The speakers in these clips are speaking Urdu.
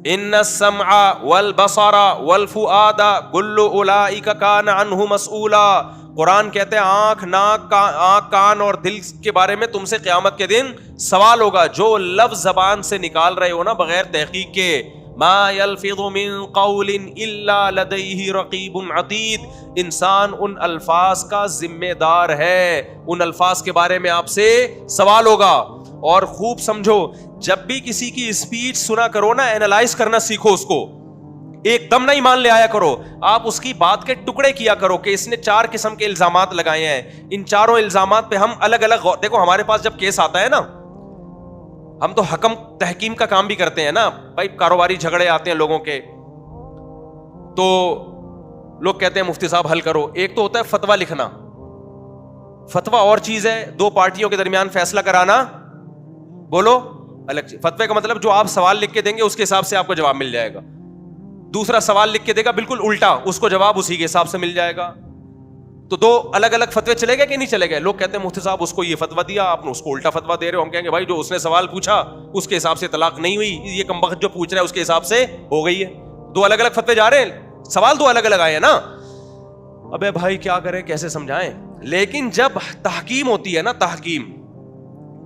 ان السمع والبصر والفؤاد كل اولئک کان عنہ مسئولا. قرآن کہتے ہیں آنکھ کان اور دل کے بارے میں تم سے قیامت کے دن سوال ہوگا. جو لفظ زبان سے نکال رہے ہو نا بغیر تحقیق کے, ما یلفظ من قول الا لدیہ رقیب عتید, انسان ان الفاظ کا ذمہ دار ہے, ان الفاظ کے بارے میں آپ سے سوال ہوگا. اور خوب سمجھو, جب بھی کسی کی اسپیچ سنا کرو نا, اینالائز کرنا سیکھو اس کو, ایک دم نہیں مان لے آیا کرو. آپ اس کی بات کے ٹکڑے کیا کرو کہ اس نے 4 قسم کے الزامات لگائے ہیں, ان چاروں الزامات پہ ہم الگ الگ دیکھو. ہمارے پاس جب کیس آتا ہے نا, ہم تو حکم تحکیم کا کام بھی کرتے ہیں نا بھائی, کاروباری جھگڑے آتے ہیں لوگوں کے, تو لوگ کہتے ہیں مفتی صاحب حل کرو. ایک تو ہوتا ہے فتویٰ لکھنا, فتویٰ اور چیز ہے, 2 پارٹیوں کے درمیان فیصلہ کرانا, بولو الگ. فتوے کا مطلب جو آپ سوال لکھ کے دیں گے اس کے حساب سے آپ کو جواب مل جائے گا. دوسرا سوال لکھ کے دے گا بالکل الٹا, اس کو جواب اسی کے حساب سے مل جائے گا. تو 2 الگ الگ فتوے چلے گئے کہ نہیں چلے گئے. لوگ کہتے ہیں مفتی صاحب اس کو یہ فتویٰ دیا, آپ نے اس کو الٹا فتویٰ دے رہے ہو. ہم کہیں گے بھائی جو اس نے سوال پوچھا اس کے حساب سے طلاق نہیں ہوئی, یہ کمبخت جو پوچھ رہا ہے اس کے حساب سے ہو گئی ہے. 2 الگ الگ فتوے جا رہے ہیں, سوال 2 الگ الگ آئے ہیں نا. ابے بھائی کیا کریں, کیسے سمجھائیں. لیکن جب تحکیم ہوتی ہے نا, تحکیم,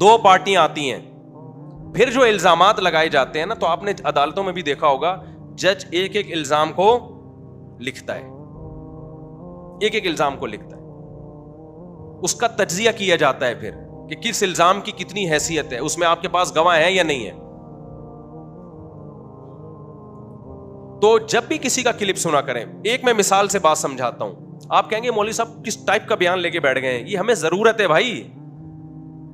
2 پارٹیاں آتی ہیں, پھر جو الزامات لگائے جاتے ہیں نا, تو آپ نے عدالتوں میں بھی دیکھا ہوگا جج ایک ایک الزام کو لکھتا ہے, ایک ایک الزام کو لکھتا ہے, اس کا تجزیہ کیا جاتا ہے پھر کہ کس الزام کی کتنی حیثیت ہے, اس میں آپ کے پاس گواہ ہیں یا نہیں ہے. تو جب بھی کسی کا کلپ سنا کریں, ایک میں مثال سے بات سمجھاتا ہوں. آپ کہیں گے مولوی صاحب کس ٹائپ کا بیان لے کے بیٹھ گئے ہیں, یہ ہمیں ضرورت ہے بھائی,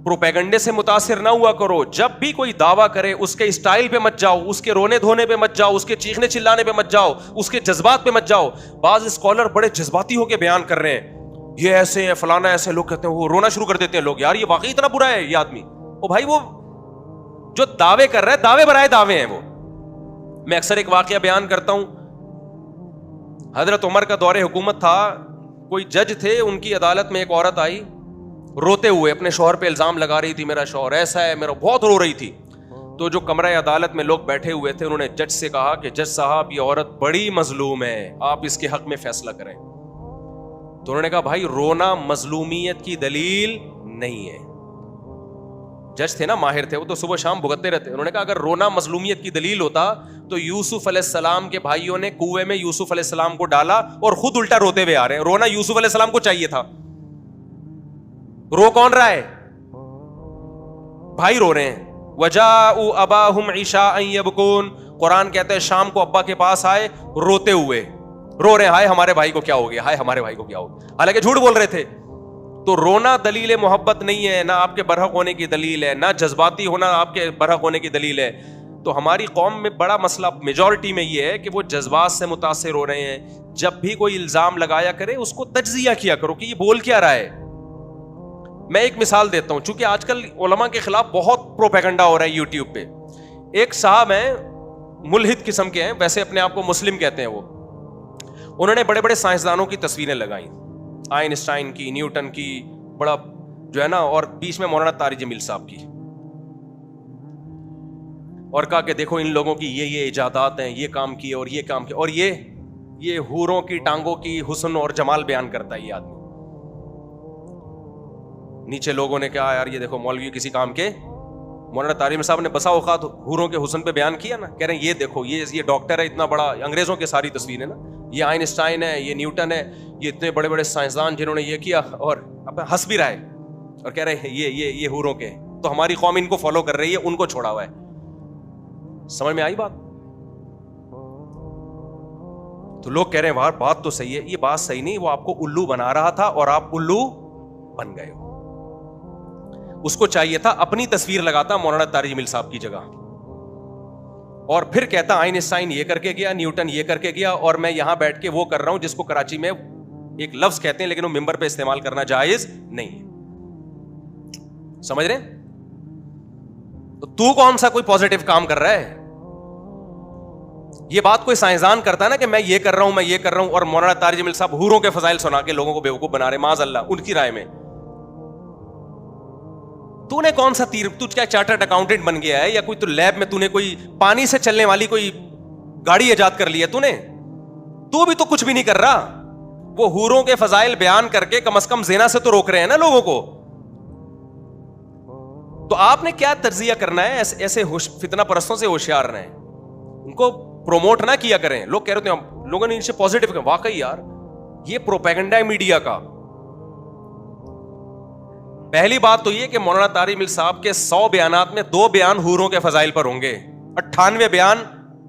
پروپیگنڈے سے متاثر نہ ہوا کرو. جب بھی کوئی دعویٰ کرے اس کے اسٹائل پہ مت جاؤ, اس کے رونے دھونے پہ مت جاؤ, اس کے چیخنے چلانے پہ مت جاؤ, اس کے جذبات پہ مت جاؤ. بعض اسکالر بڑے جذباتی ہو کے بیان کر رہے ہیں, یہ ایسے ہے فلانا ایسے, لوگ کہتے ہیں وہ رونا شروع کر دیتے ہیں لوگ, یار یہ واقعی اتنا برا ہے یہ آدمی. او بھائی وہ جو دعوے کر رہا ہے دعوے برائے دعوے ہیں وہ. میں اکثر ایک واقعہ بیان کرتا ہوں, حضرت عمر کا دور حکومت تھا, کوئی جج تھے, ان کی عدالت میں ایک عورت آئی روتے ہوئے, اپنے شوہر پہ الزام لگا رہی تھی میرا شوہر ایسا ہے, میرا بہت رو رہی تھی. تو جو کمرہ عدالت میں لوگ بیٹھے ہوئے تھے انہوں نے جج سے کہا کہ جج صاحب یہ عورت بڑی مظلوم ہے, آپ اس کے حق میں فیصلہ کریں. تو انہوں نے کہا بھائی رونا مظلومیت کی دلیل نہیں ہے. جج تھے نا, ماہر تھے وہ, تو صبح شام بھگتتے رہتے. انہوں نے کہا اگر رونا مظلومیت کی دلیل ہوتا تو یوسف علیہ السلام کے بھائیوں نے کنویں میں یوسف علیہ السلام کو ڈالا اور خود الٹا روتے ہوئے آ رہے ہیں. رونا یوسف علیہ السلام کو چاہیے تھا, رو کون رہا ہے, بھائی رو رہے ہیں. وجاءوا اباہم عشاء یبکون, قرآن کہتے ہیں شام کو ابا کے پاس آئے روتے ہوئے, رو رہے ہیں ہائے ہمارے بھائی کو کیا ہو گیا, ہائے ہمارے بھائی کو کیا ہو گیا, حالانکہ جھوٹ بول رہے تھے. تو رونا دلیل محبت نہیں ہے, نہ آپ کے برحق ہونے کی دلیل ہے, نہ جذباتی ہونا آپ کے برحق ہونے کی دلیل ہے. تو ہماری قوم میں بڑا مسئلہ میجورٹی میں یہ ہے کہ وہ جذبات سے متاثر ہو رہے ہیں. جب بھی کوئی الزام لگایا کرے اس کو تجزیہ کیا کرو کہ یہ بول کیا رہا ہے. میں ایک مثال دیتا ہوں, چونکہ آج کل علماء کے خلاف بہت پروپیگنڈا ہو رہا ہے یوٹیوب پہ. ایک صاحب ہیں ملحد قسم کے ہیں, ویسے اپنے آپ کو مسلم کہتے ہیں وہ, انہوں نے بڑے بڑے سائنسدانوں کی تصویریں لگائیں, آئنسٹائن کی, نیوٹن کی, بڑا جو ہے نا, اور بیچ میں مولانا طارق جمیل صاحب کی, اور کہا کہ دیکھو ان لوگوں کی یہ ایجادات ہیں, یہ کام کیے اور یہ کام کیے, اور یہ حوروں کی ٹانگوں کی حسن اور جمال بیان کرتا ہے یہ آدمی. نیچے لوگوں نے کہا یار یہ دیکھو مولوی کسی کام کے. مولانا طارق صاحب نے بسا اوقات حوروں کے حسن پہ بیان کیا نا, کہہ رہے ہیں یہ دیکھو یہ ڈاکٹر ہے اتنا بڑا, انگریزوں کے ساری تصویریں نا, یہ آئنسٹائن ہے, یہ نیوٹن ہے, یہ اتنے بڑے بڑے سائنسدان جنہوں نے یہ کیا, اور ہنس بھی رہا ہے اور کہہ رہے ہیں یہ حوروں کے. تو ہماری قوم ان کو فالو کر رہی ہے, ان کو چھوڑا ہوا ہے. سمجھ میں آئی بات؟ تو لوگ کہہ رہے ہیں بات تو صحیح ہے, یہ بات صحیح نہیں, وہ آپ کو الو بنا رہا تھا اور آپ الو بن گئے ہو. اس کو چاہیے تھا اپنی تصویر لگاتا مولانا طارق جمیل صاحب کی جگہ, اور پھر کہتا آئنسٹائن یہ کر کے گیا, نیوٹن یہ کر کے گیا, اور میں یہاں بیٹھ کے وہ کر رہا ہوں جس کو کراچی میں ایک لفظ کہتے ہیں لیکن وہ ممبر پہ استعمال کرنا جائز نہیں ہے. سمجھ رہے ہیں؟ تو کون سا کوئی پازیٹیو کام کر رہا ہے؟ یہ بات کوئی سائنسدان کرتا ہے نا کہ میں یہ کر رہا ہوں, میں یہ کر رہا ہوں, اور مولانا طارق جمیل صاحب حوروں کے فضائل سنا کے لوگوں کو بیوقوف بنا رہے, معاذ اللہ ان کی رائے میں. تو نے کون سا تیر, تو کیا چارٹرڈ اکاؤنٹنٹ بن گیا ہے, یا کوئی تو لیب میں تو نے کوئی پانی سے چلنے والی کوئی گاڑی ایجاد کر لی ہے تو بھی تو کچھ بھی نہیں کر رہا. وہ حوروں کے فضائل بیان کر کے کم از کم زنا سے تو روک رہے ہیں نا لوگوں کو. تو آپ نے کیا تجزیہ کرنا ہے؟ ایسے فتنہ پرستوں سے ہوشیار رہیں, ان کو پروموٹ نہ کیا کریں. لوگ کہہ رہے ہیں, لوگوں نے ان سے پازیٹو کہا, واقعی یار یہ پروپیگنڈا ہے میڈیا کا. پہلی بات تو یہ کہ مولانا طارق جمیل صاحب کے 100 بیانات میں 2 بیان حوروں کے فضائل پر ہوں گے, 98 بیان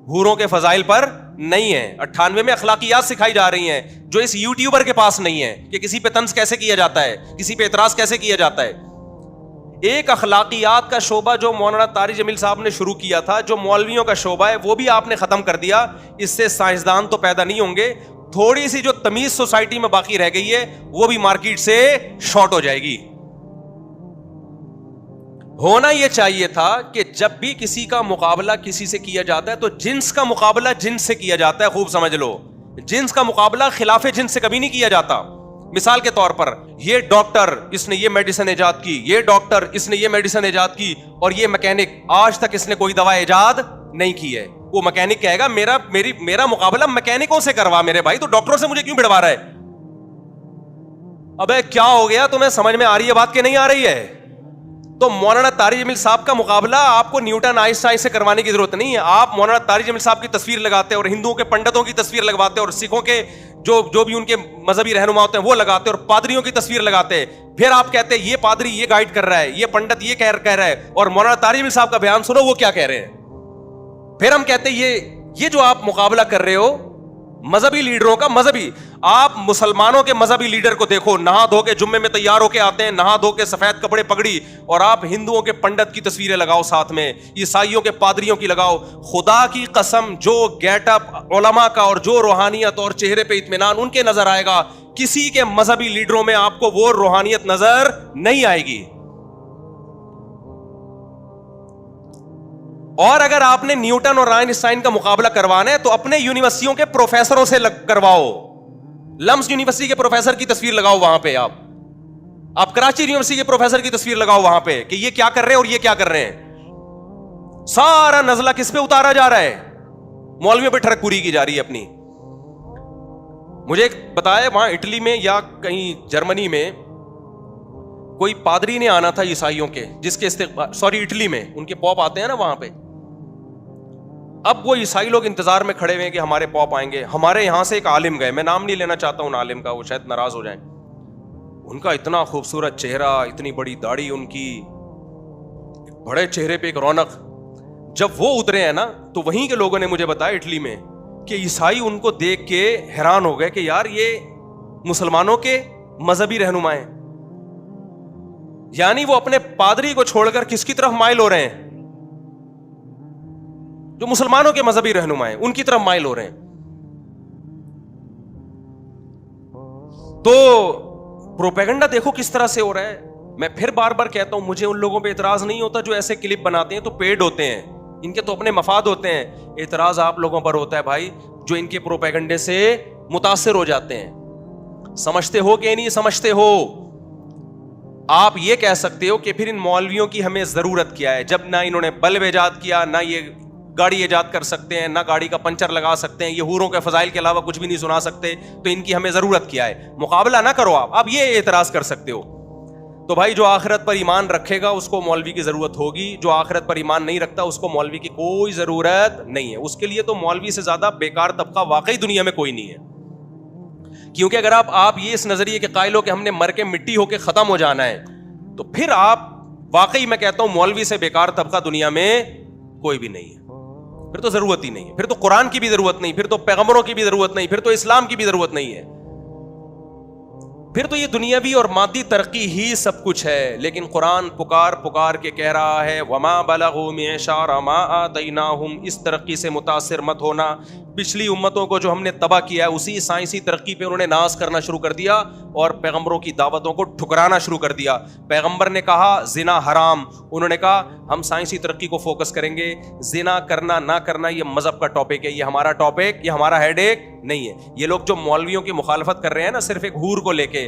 حوروں کے فضائل پر نہیں ہے. 98 میں اخلاقیات سکھائی جا رہی ہیں جو اس یوٹیوبر کے پاس نہیں ہے, کہ کسی پہ طنز کیسے کیا جاتا ہے, کسی پہ اعتراض کیسے کیا جاتا ہے. ایک اخلاقیات کا شعبہ جو مولانا طارق جمیل صاحب نے شروع کیا تھا, جو مولویوں کا شعبہ ہے, وہ بھی آپ نے ختم کر دیا. اس سے سائنسدان تو پیدا نہیں ہوں گے, تھوڑی سی جو تمیز سوسائٹی میں باقی رہ گئی ہے وہ بھی مارکیٹ سے شارٹ ہو جائے گی. ہونا یہ چاہیے تھا کہ جب بھی کسی کا مقابلہ کسی سے کیا جاتا ہے تو جنس کا مقابلہ جنس سے کیا جاتا ہے. خوب سمجھ لو, جنس کا مقابلہ خلاف جنس سے کبھی نہیں کیا جاتا. مثال کے طور پر, یہ ڈاکٹر اس نے یہ میڈیسن ایجاد کی, یہ ڈاکٹر اس نے یہ میڈیسن ایجاد کی, اور یہ میکینک آج تک اس نے کوئی دوا ایجاد نہیں کی ہے. وہ میکینک کہے گا میرا مقابلہ میکینکوں سے کروا میرے بھائی, تو ڈاکٹروں سے مجھے کیوں بڑھوا رہا ہے؟ ابے کیا ہو گیا تمہیں؟ سمجھ میں آ رہی ہے بات کہ نہیں آ رہی ہے؟ تو مولانا طارق جمیل صاحب کا مقابلہ آپ کو نیوٹن آئنسٹائن سے کروانے کی ضرورت نہیں ہے. آپ مولانا طارق جمیل صاحب کی تصویر لگاتے اور ہندوؤں کے پنڈتوں کی تصویر لگواتے اور سکھوں کے جو بھی ان کے مذہبی رہنما ہوتے ہیں وہ لگاتے اور پادریوں کی تصویر لگاتے. پھر آپ کہتے ہیں یہ پادری یہ گائیڈ کر رہا ہے, یہ پنڈت یہ کہہ رہا ہے, اور مولانا طارق جمیل صاحب کا بیان سنو وہ کیا کہہ رہے ہیں. پھر ہم کہتے ہیں یہ جو آپ مقابلہ کر رہے ہو مذہبی لیڈروں کا, مذہبی, آپ مسلمانوں کے مذہبی لیڈر کو دیکھو, نہا دھو کے جمعے میں تیار ہو کے آتے ہیں, نہا دھو کے سفید کپڑے پگڑی, اور آپ ہندوؤں کے پنڈت کی تصویریں لگاؤ ساتھ میں, عیسائیوں کے پادریوں کی لگاؤ. خدا کی قسم جو گیٹ اپ علماء کا اور جو روحانیت اور چہرے پہ اطمینان ان کے نظر آئے گا, کسی کے مذہبی لیڈروں میں آپ کو وہ روحانیت نظر نہیں آئے گی. اور اگر آپ نے نیوٹن اور آئنسٹائن کا مقابلہ کروانا ہے تو اپنے یونیورسٹیوں کے پروفیسروں سے کرواؤ. لمس یونیورسٹی کے پروفیسر کی تصویر لگاؤ وہاں پہ, آپ کراچی یونیورسٹی کے پروفیسر کی تصویر لگاؤ وہاں پہ کہ یہ کیا کر رہے ہیں اور یہ کیا کر رہے ہیں. سارا نزلہ کس پہ اتارا جا رہا ہے؟ مولویوں پہ ٹھڑک پوری کی جا رہی ہے اپنی. مجھے ایک بتایا, وہاں اٹلی میں یا کہیں جرمنی میں کوئی پادری نے آنا تھا عیسائیوں کے, جس کے اٹلی میں ان کے پوپ آتے ہیں نا وہاں پہ. اب وہ عیسائی لوگ انتظار میں کھڑے ہوئے کہ ہمارے پوپ آئیں گے. ہمارے یہاں سے ایک عالم گئے, میں نام نہیں لینا چاہتا ہوں عالم کا, وہ شاید ناراض ہو جائیں. ان کا اتنا خوبصورت چہرہ, اتنی بڑی داڑھی ان کی, بڑے چہرے پہ ایک رونق. جب وہ اترے ہیں نا تو وہیں کے لوگوں نے مجھے بتایا اٹلی میں کہ عیسائی ان کو دیکھ کے حیران ہو گئے کہ یار یہ مسلمانوں کے مذہبی رہنما ہیں. یعنی وہ اپنے پادری کو چھوڑ کر کس کی طرف مائل ہو رہے ہیں؟ جو مسلمانوں کے مذہبی رہنما ہیں ان کی طرف مائل ہو رہے ہیں. تو پروپیگنڈا دیکھو کس طرح سے ہو رہا ہے. میں پھر بار بار کہتا ہوں, مجھے ان لوگوں پہ اعتراض نہیں ہوتا جو ایسے کلپ بناتے ہیں تو پیڈ ہوتے ہیں, ان کے تو اپنے مفاد ہوتے ہیں. اعتراض آپ لوگوں پر ہوتا ہے بھائی جو ان کے پروپیگنڈے سے متاثر ہو جاتے ہیں. سمجھتے ہو کہ نہیں سمجھتے ہو؟ آپ یہ کہہ سکتے ہو کہ پھر ان مولویوں کی ہمیں ضرورت کیا ہے, جب نہ انہوں نے بلب ایجاد کیا, نہ یہ گاڑی ایجاد کر سکتے ہیں, نہ گاڑی کا پنچر لگا سکتے ہیں, یہ حوروں کے فضائل کے علاوہ کچھ بھی نہیں سنا سکتے, تو ان کی ہمیں ضرورت کیا ہے؟ مقابلہ نہ کرو آپ یہ اعتراض کر سکتے ہو. تو بھائی جو آخرت پر ایمان رکھے گا اس کو مولوی کی ضرورت ہوگی, جو آخرت پر ایمان نہیں رکھتا اس کو مولوی کی کوئی ضرورت نہیں ہے. اس کے لیے تو مولوی سے زیادہ بیکار طبقہ واقعی دنیا میں کوئی نہیں ہے. کیونکہ اگر آپ یہ اس نظریے کے قائل ہو کہ ہم نے مر کے مٹی ہو کے ختم ہو جانا ہے, تو پھر آپ واقعی میں کہتا ہوں مولوی سے بیکار طبقہ دنیا میں کوئی بھی نہیں ہے. پھر تو ضرورت ہی نہیں ہے, پھر تو قرآن کی بھی ضرورت نہیں, پھر تو پیغمبروں کی بھی ضرورت نہیں, پھر تو اسلام کی بھی ضرورت نہیں ہے. پھر تو یہ دنیاوی اور مادی ترقی ہی سب کچھ ہے. لیکن قرآن پکار کے کہہ رہا ہے وما بلغوا معشار ما آتیناہم, اس ترقی سے متاثر مت ہونا. پچھلی امتوں کو جو ہم نے تباہ کیا ہے اسی سائنسی ترقی پہ انہوں نے ناز کرنا شروع کر دیا اور پیغمبروں کی دعوتوں کو ٹھکرانا شروع کر دیا. پیغمبر نے کہا زنا حرام, انہوں نے کہا ہم سائنسی ترقی کو فوکس کریں گے, زنا کرنا نہ کرنا یہ مذہب کا ٹاپک ہے, یہ ہمارا ٹاپک, یہ ہمارا ہیڈ ایک نہیں ہے. یہ لوگ جو مولویوں کی مخالفت کر رہے ہیں نا صرف ایک حور کو لے کے,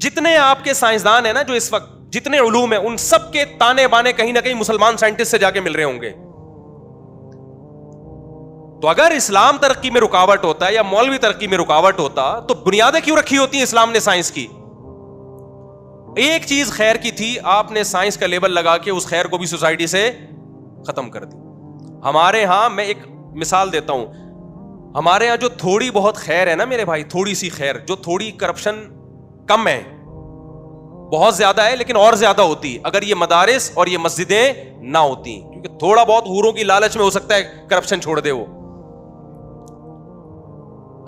جتنے آپ کے سائنسدان ہیں نا جو اس وقت جتنے علوم ہیں ان سب کے تانے بانے کہیں نہ کہیں مسلمان سائنٹسٹ سے جا کے مل رہے ہوں گے. تو اگر اسلام ترقی میں رکاوٹ ہوتا ہے یا مولوی ترقی میں رکاوٹ ہوتا تو بنیادیں کیوں رکھی ہوتی ہیں اسلام نے سائنس کی؟ ایک چیز خیر کی تھی, آپ نے سائنس کا لیبل لگا کے اس خیر کو بھی سوسائٹی سے ختم کر دی. ہمارے ہاں میں ایک مثال دیتا ہوں, ہمارے ہاں جو تھوڑی بہت خیر ہے نا میرے بھائی, تھوڑی سی خیر, جو تھوڑی کرپشن کم ہے, بہت زیادہ ہے لیکن اور زیادہ ہوتی اگر یہ مدارس اور یہ مسجدیں نہ ہوتی, کیونکہ تھوڑا بہت حوروں کی لالچ میں ہو سکتا ہے کرپشن چھوڑ دے وہ.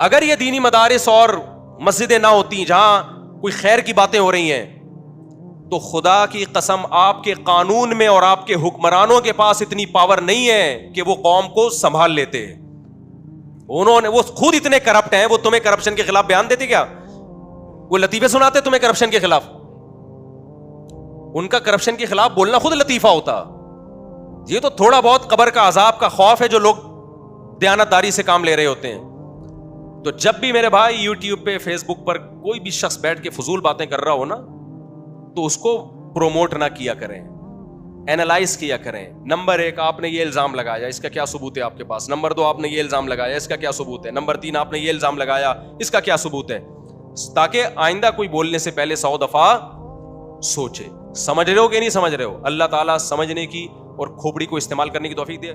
اگر یہ دینی مدارس اور مسجدیں نہ ہوتی جہاں کوئی خیر کی باتیں ہو رہی ہیں, تو خدا کی قسم آپ کے قانون میں اور آپ کے حکمرانوں کے پاس اتنی پاور نہیں ہے کہ وہ قوم کو سنبھال لیتے. انہوں نے, وہ خود اتنے کرپٹ ہیں, وہ تمہیں کرپشن کے خلاف بیان دیتے کیا؟ وہ لطیفے سناتے تمہیں کرپشن کے خلاف؟ ان کا کرپشن کے خلاف بولنا خود لطیفہ ہوتا. یہ تو تھوڑا بہت قبر کا عذاب کا خوف ہے جو لوگ دیانتداری سے کام لے رہے ہوتے ہیں. تو جب بھی میرے بھائی یوٹیوب پہ فیس بک پر کوئی بھی شخص بیٹھ کے فضول باتیں کر رہا ہو نا, تو اس کو پروموٹ نہ کیا کریں, اینالائز کیا کریں. نمبر 1, آپ نے یہ الزام لگایا, اس کا کیا ثبوت ہے آپ کے پاس؟ نمبر 2, آپ نے یہ الزام لگایا, اس کا کیا ثبوت ہے؟ نمبر 3, آپ نے یہ الزام لگایا, اس کا کیا ثبوت ہے؟ تاکہ آئندہ کوئی بولنے سے پہلے 100 دفعہ سوچے. سمجھ رہے ہو کہ نہیں سمجھ رہے ہو؟ اللہ تعالیٰ سمجھنے کی اور کھوپڑی کو استعمال کرنے کی توفیق دے.